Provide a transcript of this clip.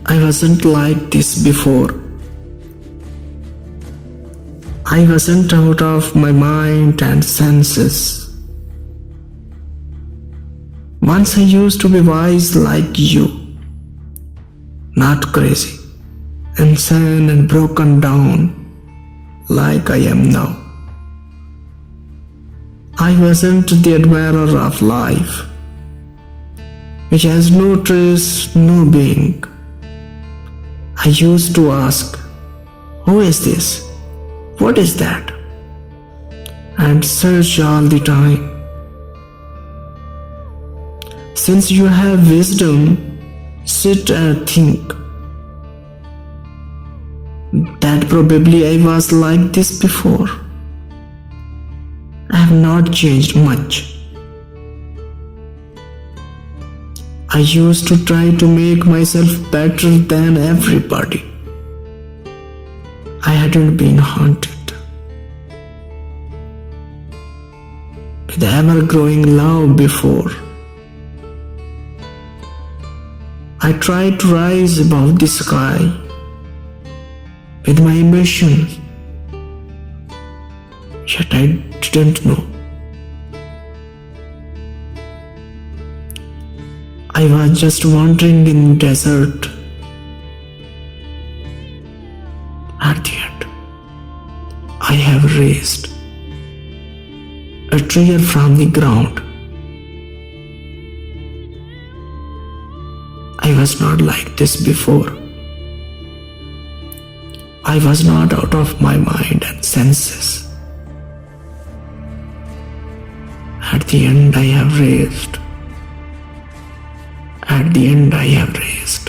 I wasn't like this before. I wasn't out of my mind and senses. Once I used to be wise like you, not crazy, insane and broken down like I am now. I wasn't the admirer of life, which has no trace, no being. I used to ask, who is this? What is that? And search all the time. Since you have wisdom, sit and think that probably I was like this before. I have not changed much. I used to try to make myself better than everybody. I hadn't been haunted with ever-growing love before. I tried to rise above the sky with my ambitions, yet I didn't know. I was just wandering in the desert. At the end, I have raised a tree from the ground. I was not like this before. I was not out of my mind and senses. At the end, I have raised. At the end, I have raised.